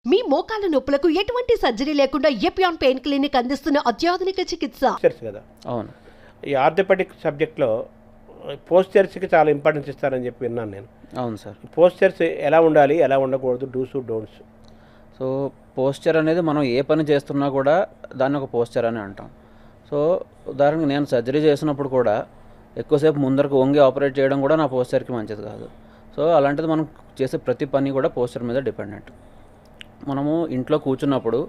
మీ మోకాల నొప్పులకు ఎటువంటి సర్జరీ లేకుండా ఎపియాన్ పెయిన్ క్లినిక్ అందిస్తున్న అత్యాధునిక చికిత్స. కదా అవును, ఈ ఆర్థోపెడిక్ సబ్జెక్ట్లో పోస్చర్స్కి చాలా ఇంపార్టెన్స్ ఇస్తారని చెప్పి విన్నాను నేను. అవును సార్. పోస్చర్స్ ఎలా ఉండాలి, ఎలా ఉండకూడదు, డూస్ డోంట్స్? సో పోస్చర్ అనేది మనం ఏ పని చేస్తున్నా కూడా దాన్ని ఒక పోస్చర్ అని అంటాం. సో ఉదాహరణకు నేను సర్జరీ చేసినప్పుడు కూడా ఎక్కువసేపు ముందరకు వంగి ఆపరేట్ చేయడం కూడా నా పోస్చర్కి మంచిది కాదు. సో అలాంటిది మనం చేసే ప్రతి పని కూడా పోస్చర్ మీద డిపెండెంట్. మనము ఇంట్లో కూర్చున్నప్పుడు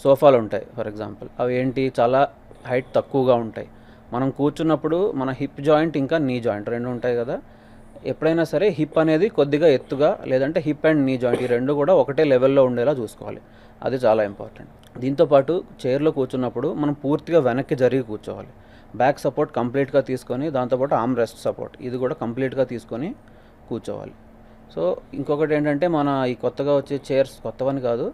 సోఫాలు ఉంటాయి ఫర్ ఎగ్జాంపుల్, అవి ఏంటి చాలా హైట్ తక్కువగా ఉంటాయి. మనం కూర్చున్నప్పుడు మన హిప్ జాయింట్ ఇంకా నీ జాయింట్ రెండు ఉంటాయి కదా. ఎప్పుడైనా సరే హిప్ అనేది కొద్దిగా ఎత్తుగా లేదంటే హిప్ అండ్ నీ జాయింట్ ఈ రెండు కూడా ఒకటే లెవెల్లో ఉండేలా చూసుకోవాలి. అది చాలా ఇంపార్టెంట్. దీంతోపాటు చైర్లో కూర్చున్నప్పుడు మనం పూర్తిగా వెనక్కి జరిగి కూర్చోవాలి. బ్యాక్ సపోర్ట్ కంప్లీట్గా తీసుకొని దాంతోపాటు ఆర్మ్ రెస్ట్ సపోర్ట్ ఇది కూడా కంప్లీట్గా తీసుకొని కూర్చోవాలి. సో ఇంకొకటి ఏంటంటే మన ఈ కొత్తగా వచ్చే చైర్స్, కొత్తవని కాదు,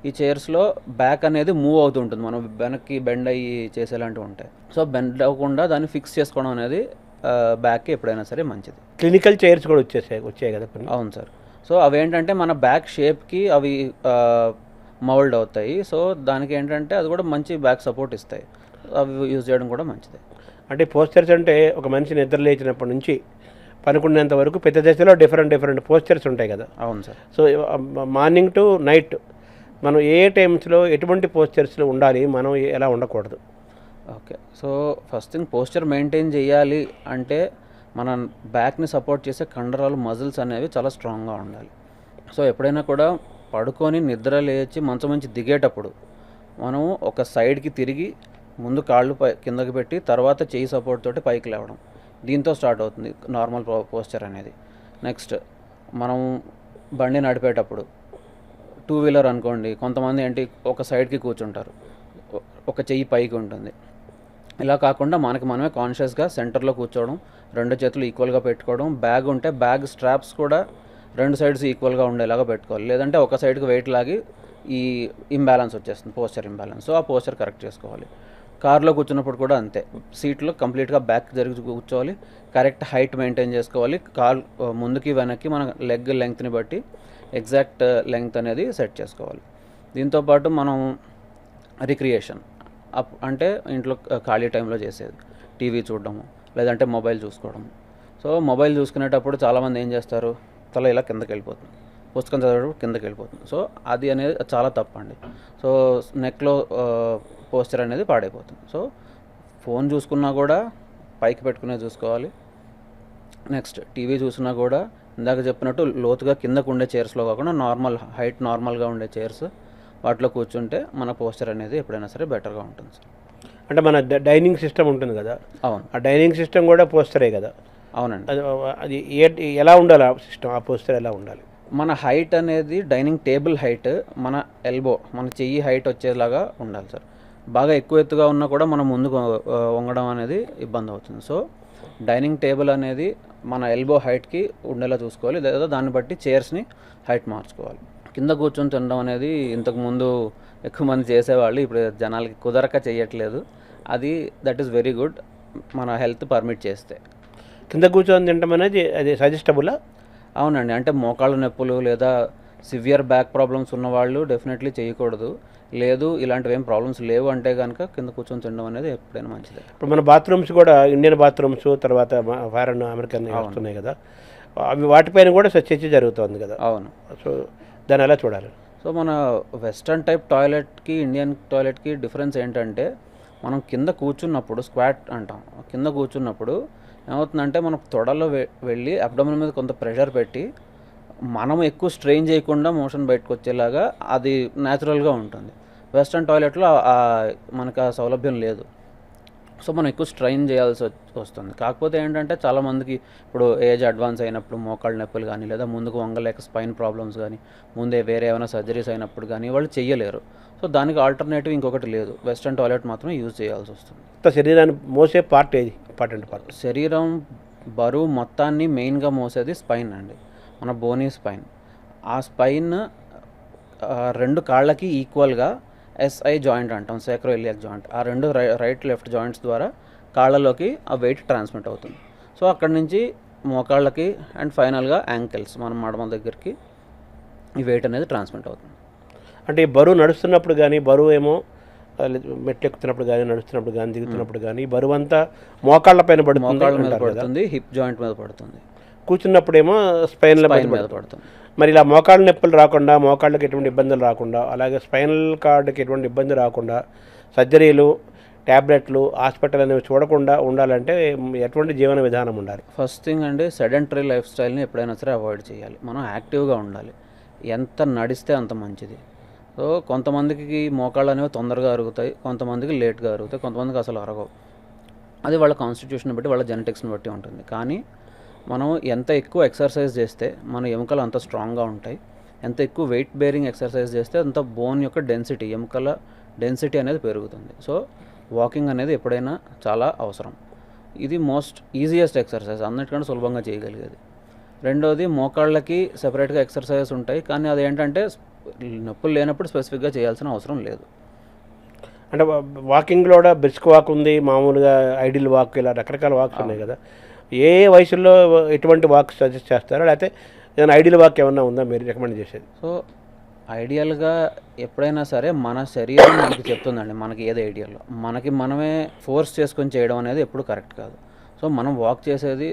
ఈ చైర్స్లో బ్యాక్ అనేది మూవ్ అవుతూ ఉంటుంది. మనం వెనక్కి బెండ్ అయ్యి చేసేలాంటివి ఉంటాయి. సో బెండ్ అవ్వకుండా దాన్ని ఫిక్స్ చేసుకోవడం అనేది బ్యాక్కి ఎప్పుడైనా సరే మంచిది. క్లినికల్ చైర్స్ కూడా వచ్చాయి కదా. అవును సార్. సో అవి ఏంటంటే మన బ్యాక్ షేప్కి అవి మౌల్డ్ అవుతాయి. సో దానికి ఏంటంటే అది కూడా మంచి బ్యాక్ సపోర్ట్ ఇస్తాయి. అవి యూజ్ చేయడం కూడా మంచిదే. అంటే పోస్చర్స్ అంటే ఒక మనిషి నిద్ర లేచినప్పటి నుంచి పనుకునేంత వరకు పెద్ద దశలో డిఫరెంట్ పోస్చర్స్ ఉంటాయి కదా. అవును sir. So morning to night మనం ఏ టైమ్స్లో ఎటువంటి పోస్చర్స్లో ఉండాలి, మనం ఎలా ఉండకూడదు? Okay, so first thing posture maintain చేయాలి అంటే మన బ్యాక్ని సపోర్ట్ చేసే కండరాలు మజిల్స్ అనేవి చాలా స్ట్రాంగ్గా ఉండాలి. సో ఎప్పుడైనా కూడా పడుకొని నిద్ర లేచి మంచం నుంచి దిగేటప్పుడు మనం ఒక సైడ్కి తిరిగి ముందు కాళ్ళు కిందకి పెట్టి తర్వాత చెయ్యి సపోర్ట్ తోటి పైకి లేవడం, దీంతో స్టార్ట్ అవుతుంది నార్మల్ పోస్చర్ అనేది. నెక్స్ట్ మనం బండి నడిపేటప్పుడు టూ వీలర్ అనుకోండి, కొంతమంది ఏంటి ఒక సైడ్కి కూర్చుంటారు, ఒక చెయ్యి పైకి ఉంటుంది. ఇలా కాకుండా మనకి మనమే కాన్షియస్గా సెంటర్లో కూర్చోవడం, రెండు చేతులు ఈక్వల్గా పెట్టుకోవడం, బ్యాగ్ ఉంటే బ్యాగ్ స్ట్రాప్స్ కూడా రెండు సైడ్స్ ఈక్వల్గా ఉండేలాగా పెట్టుకోవాలి. లేదంటే ఒక సైడ్కి వెయిట్ లాగి ఈ ఇంబ్యాలెన్స్ వచ్చేస్తుంది, పోస్చర్ ఇంబ్యాలెన్స్. సో ఆ పోస్చర్ కరెక్ట్ చేసుకోవాలి. కార్లో కూర్చున్నప్పుడు కూడా అంతే, సీట్లో కంప్లీట్గా బ్యాక్ జరిగి కూర్చోవాలి, కరెక్ట్ హైట్ మెయింటైన్ చేసుకోవాలి. కాల్ ముందుకి వెనక్కి మన లెగ్ లెంగ్త్ని బట్టి ఎగ్జాక్ట్ లెంగ్త్ అనేది సెట్ చేసుకోవాలి. దీంతోపాటు మనం రిక్రియేషన్ అంటే ఇంట్లో ఖాళీ టైంలో చేసేది టీవీ చూడడము లేదంటే మొబైల్ చూసుకోవడము. సో మొబైల్ చూసుకునేటప్పుడు చాలామంది ఏం చేస్తారు, తల ఇలా కిందకి వెళ్ళిపోతుంది, పుస్తకం చదివేటప్పుడు కిందకి వెళ్ళిపోతుంది. సో అది అనేది చాలా తప్పండి. సో నెక్లో పోస్చర్ అనేది పాడైపోతుంది. సో ఫోన్ చూసుకున్నా కూడా పైకి పెట్టుకునే చూసుకోవాలి. నెక్స్ట్ టీవీ చూసినా కూడా ఇందాక చెప్పినట్టు లోతుగా కిందకు ఉండే చైర్స్లో కాకుండా నార్మల్ హైట్ నార్మల్గా ఉండే చైర్స్ వాటిలో కూర్చుంటే మన పోస్చర్ అనేది ఎప్పుడైనా సరే బెటర్గా ఉంటుంది సార్. అంటే మన డైనింగ్ సిస్టమ్ ఉంటుంది కదా. అవును, ఆ డైనింగ్ సిస్టమ్ కూడా పోస్చరే కదా. అవునండి. అది ఎలా ఉండాలి, ఆ సిస్టమ్, ఆ పోస్చర్ ఎలా ఉండాలి? మన హైట్ అనేది డైనింగ్ టేబుల్ హైట్ మన ఎల్బో, మన చెయ్యి హైట్ వచ్చేలాగా ఉండాలి సార్. బాగా ఎక్కువ ఎత్తుగా ఉన్నా కూడా మనం ముందుకు వంగడం అనేది ఇబ్బంది అవుతుంది. సో డైనింగ్ టేబుల్ అనేది మన ఎల్బో హైట్కి ఉండేలా చూసుకోవాలి, లేదా దాన్ని బట్టి చైర్స్ని హైట్ మార్చుకోవాలి. కింద కూర్చొని తినడం అనేది ఇంతకుముందు ఎక్కువ మంది చేసేవాళ్ళు, ఇప్పుడు జనాలకి కుదరక చేయట్లేదు. అది దట్ ఈస్ వెరీ గుడ్, మన హెల్త్ పర్మిట్ చేస్తే. కింద కూర్చొని తినడం అనేది అది సజెస్టబులా? అవునండి. అంటే మోకాళ్ళ నొప్పులు లేదా సివియర్ బ్యాక్ ప్రాబ్లమ్స్ ఉన్నవాళ్ళు డెఫినెట్లీ చేయకూడదు. లేదు ఇలాంటివి ఏం ప్రాబ్లమ్స్ లేవు అంటే కనుక కింద కూర్చొని తినడం అనేది ఎప్పుడైనా మంచిదే. ఇప్పుడు మన బాత్రూమ్స్ కూడా ఇండియన్ బాత్రూమ్స్, తర్వాత ఫారెన్ అమెరికన్ వస్తున్నాయి కదా, అవి వాటిపైన కూడా చర్చ జరుగుతుంది కదా. అవును. సో దాన్ని ఎలా చూడాలి? సో మన వెస్ట్రన్ టైప్ టాయిలెట్కి ఇండియన్ టాయిలెట్కి డిఫరెన్స్ ఏంటంటే మనం కింద కూర్చున్నప్పుడు స్క్వాట్ అంటాం, కింద కూర్చున్నప్పుడు ఏమవుతుందంటే మనం తొడలో వెళ్ళి అబ్డోమెన్ మీద కొంత ప్రెషర్ పెట్టి మనం ఎక్కువ స్ట్రెయిన్ చేయకుండా మోషన్ బయటకు వచ్చేలాగా అది న్యాచురల్గా ఉంటుంది. వెస్ట్రన్ టాయిలెట్లో మనకు ఆ సౌలభ్యం లేదు. సో మనం ఎక్కువ స్ట్రెయిన్ చేయాల్సి వస్తుంది. కాకపోతే ఏంటంటే చాలామందికి ఇప్పుడు ఏజ్ అడ్వాన్స్ అయినప్పుడు మోకాళ్ళ నొప్పులు కానీ లేదా ముందుకు వంగలేక స్పైన్ ప్రాబ్లమ్స్ కానీ ముందే వేరే ఏమైనా సర్జరీస్ అయినప్పుడు కానీ వాళ్ళు చెయ్యలేరు. సో దానికి ఆల్టర్నేటివ్ ఇంకొకటి లేదు, వెస్ట్రన్ టాయిలెట్ మాత్రమే యూజ్ చేయాల్సి వస్తుంది. శరీరాన్ని మోసే పార్ట్ ఏది ఇంపార్టెంట్ పార్ట్? శరీరం బరువు మొత్తాన్ని మెయిన్గా మోసేది స్పైన్ అండి, మన బోనీ స్పైన్. ఆ స్పైన్ రెండు కాళ్ళకి ఈక్వల్గా ఎస్ఐ జాయింట్ అంటాం, సాక్రోఇలియాక్ జాయింట్. ఆ రెండు రైట్ లెఫ్ట్ జాయింట్స్ ద్వారా కాళ్ళలోకి ఆ వెయిట్ ట్రాన్స్మిట్ అవుతుంది. సో అక్కడి నుంచి మోకాళ్ళకి అండ్ ఫైనల్గా యాంకిల్స్ మన మడమ దగ్గరికి ఈ వెయిట్ అనేది ట్రాన్స్మిట్ అవుతుంది. అంటే ఈ బరువు నడుస్తున్నప్పుడు కానీ, బరువు ఏమో మెట్లు ఎక్కుతున్నప్పుడు కానీ, నడుస్తున్నప్పుడు కానీ, దిగుతున్నప్పుడు కానీ బరువు అంతా మోకాళ్ళ పైన మోకాళ్ళ మీద పడుతుంది, పడుతుంది, హిప్ జాయింట్ మీద పడుతుంది, కూర్చున్నప్పుడేమో స్పైన్ల స్పైన్ మీద మీద పడుతుంది. పడుతుంది. మరి ఇలా మోకాళ్ళ నొప్పులు రాకుండా, మోకాళ్ళకి ఎటువంటి ఇబ్బందులు రాకుండా, అలాగే స్పైనల్ కార్డ్కి ఎటువంటి ఇబ్బంది రాకుండా సర్జరీలు, ట్యాబ్లెట్లు, హాస్పిటల్ అనేవి చూడకుండా ఉండాలంటే ఎటువంటి జీవన విధానం ఉండాలి? ఫస్ట్ థింగ్ అండి, సెడెంటరీ లైఫ్ స్టైల్ని ఎప్పుడైనా సరే అవాయిడ్ చేయాలి. మనం యాక్టివ్గా ఉండాలి, ఎంత నడిస్తే అంత మంచిది. సో కొంతమందికి మోకాళ్ళు అనేవి తొందరగా అరుగుతాయి, కొంతమందికి లేట్గా అరుగుతాయి, కొంతమందికి అసలు అరగవు. అది వాళ్ళ కాన్స్టిట్యూషన్ బట్టి, వాళ్ళ జెనెటిక్స్ని బట్టి ఉంటుంది. కానీ మనం ఎంత ఎక్కువ ఎక్సర్సైజ్ చేస్తే మన ఎముకలు అంత స్ట్రాంగ్గా ఉంటాయి. ఎంత ఎక్కువ వెయిట్ బేరింగ్ ఎక్సర్సైజ్ చేస్తే అంత బోన్ యొక్క డెన్సిటీ, ఎముకల డెన్సిటీ అనేది పెరుగుతుంది. సో వాకింగ్ అనేది ఎప్పుడైనా చాలా అవసరం. ఇది మోస్ట్ ఈజియెస్ట్ ఎక్సర్సైజ్, అన్నిటికంటే సులభంగా చేయగలిగేది. రెండోది, మోకాళ్ళకి సెపరేట్గా ఎక్సర్సైజెస్ ఉంటాయి, కానీ అదేంటంటే నొప్పులు లేనప్పుడు స్పెసిఫిక్గా చేయాల్సిన అవసరం లేదు. అంటే వాకింగ్లో కూడా బ్రిస్క్ వాక్ ఉంది, మామూలుగా ఐడిల్ వాక్, ఇలా రకరకాల వాక్స్ ఉన్నాయి కదా. ఏ వయసులో ఎటువంటి వాక్ సజెస్ట్ చేస్తారో, లేకపోతే ఏదైనా ఐడియల్ వాక్ ఏమన్నా ఉందా మీరు రికమెండ్ చేసేది? సో ఐడియల్గా ఎప్పుడైనా సరే మన శరీరం మనకి చెప్తుందండి మనకి ఏది ఐడియల్లో. మనకి మనమే ఫోర్స్ చేసుకొని చేయడం అనేది ఎప్పుడు కరెక్ట్ కాదు. సో మనం వాక్ చేసేది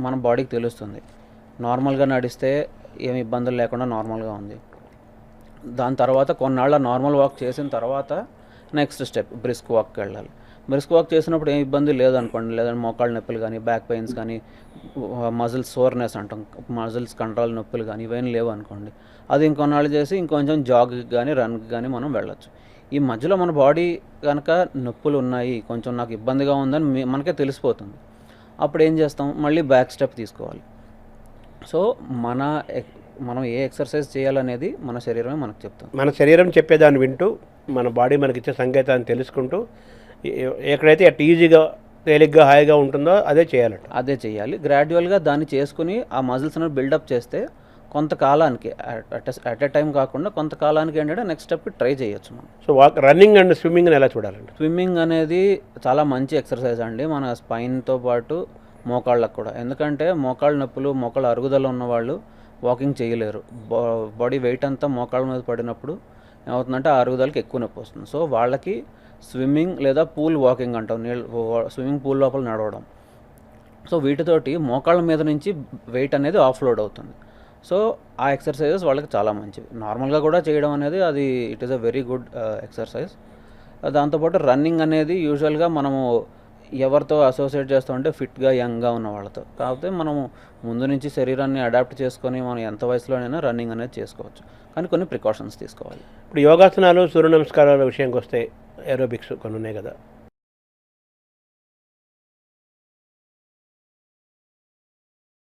మన బాడీకి తెలుస్తుంది. నార్మల్గా నడిస్తే ఏమి ఇబ్బందులు లేకుండా నార్మల్గా ఉంది. దాని తర్వాత కొన్నాళ్ళ నార్మల్ వాక్ చేసిన తర్వాత నెక్స్ట్ స్టెప్ బ్రిస్క్ వాక్కి వెళ్ళాలి. బ్రిస్క్ వాక్ చేసినప్పుడు ఏం ఇబ్బంది లేదనుకోండి, లేదంటే మోకాళ్ళ నొప్పులు కానీ, బ్యాక్ పెయిన్స్ కానీ, మజిల్స్ సోర్నెస్ అంటాం, మజిల్స్ కంట్రోల్ నొప్పులు కానీ ఇవేం లేవు అనుకోండి, అది ఇంకొన్నాళ్ళు చేసి ఇంకొంచెం జాగ్కి కానీ రన్కి కానీ మనం వెళ్ళొచ్చు. ఈ మధ్యలో మన బాడీ కనుక నొప్పులు ఉన్నాయి, కొంచెం నాకు ఇబ్బందిగా ఉందని మనకే తెలిసిపోతుంది. అప్పుడు ఏం చేస్తాం, మళ్ళీ బ్యాక్ స్టెప్ తీసుకోవాలి. సో మనం ఏ ఎక్సర్సైజ్ చేయాలనేది మన శరీరమే మనకు చెప్తుంది. మన శరీరం చెప్పేదాన్ని వింటూ, మన బాడీ మనకిచ్చే సంకేతాన్ని తెలుసుకుంటూ, ఎక్కడైతే అటు ఈజీగా, తేలిగ్గా, హాయిగా ఉంటుందో అదే చేయాలంట. అదే చేయాలి. గ్రాడ్యువల్గా దాన్ని చేసుకుని ఆ మజిల్స్ అనేది బిల్డప్ చేస్తే కొంతకాలానికి, అట్ ఎ టైం కాకుండా కొంతకాలానికి ఏంటంటే నెక్స్ట్ స్టెప్కి ట్రై చేయొచ్చు మనం. సో రన్నింగ్ అండ్ స్విమ్మింగ్ని ఎలా చూడాలండి? స్విమ్మింగ్ అనేది చాలా మంచి ఎక్సర్సైజ్ అండి మన స్పైన్తో పాటు మోకాళ్ళకు కూడా. ఎందుకంటే మోకాళ్ళ నొప్పులు, మోకాళ్ళ అరుగుదల ఉన్నవాళ్ళు వాకింగ్ చేయలేరు. బాడీ వెయిట్ అంతా మోకాళ్ళ మీద పడినప్పుడు ఏమవుతుందంటే ఆ అరుగుదలకి ఎక్కువ నొప్పి వస్తుంది. సో వాళ్ళకి స్విమ్మింగ్ లేదా పూల్ వాకింగ్ అంటాం, స్విమ్మింగ్ పూల్ లోపల నడవడం. సో వీటితోటి మోకాళ్ళ మీద నుంచి వెయిట్ అనేది ఆఫ్లోడ్ అవుతుంది. సో ఆ ఎక్సర్సైజెస్ వాళ్ళకి చాలా మంచివి. నార్మల్గా కూడా చేయడం అనేది అది it is a very good exercise. దాంతోపాటు రన్నింగ్ అనేది యూజువల్గా మనము ఎవరితో అసోసియేట్ చేస్తామంటే ఫిట్గా, యంగ్గా ఉన్న వాళ్ళతో. కాకపోతే మనము ముందు నుంచి శరీరాన్ని అడాప్ట్ చేసుకొని మనం ఎంత వయసులోనైనా రన్నింగ్ అనేది చేసుకోవచ్చు, కానీ కొన్ని ప్రికాషన్స్ తీసుకోవాలి. ఇప్పుడు యోగాసనాలు, సూర్య నమస్కారాల విషయానికి వస్తే ఏరోబిక్స్ కొన్ని ఉన్నాయి కదా,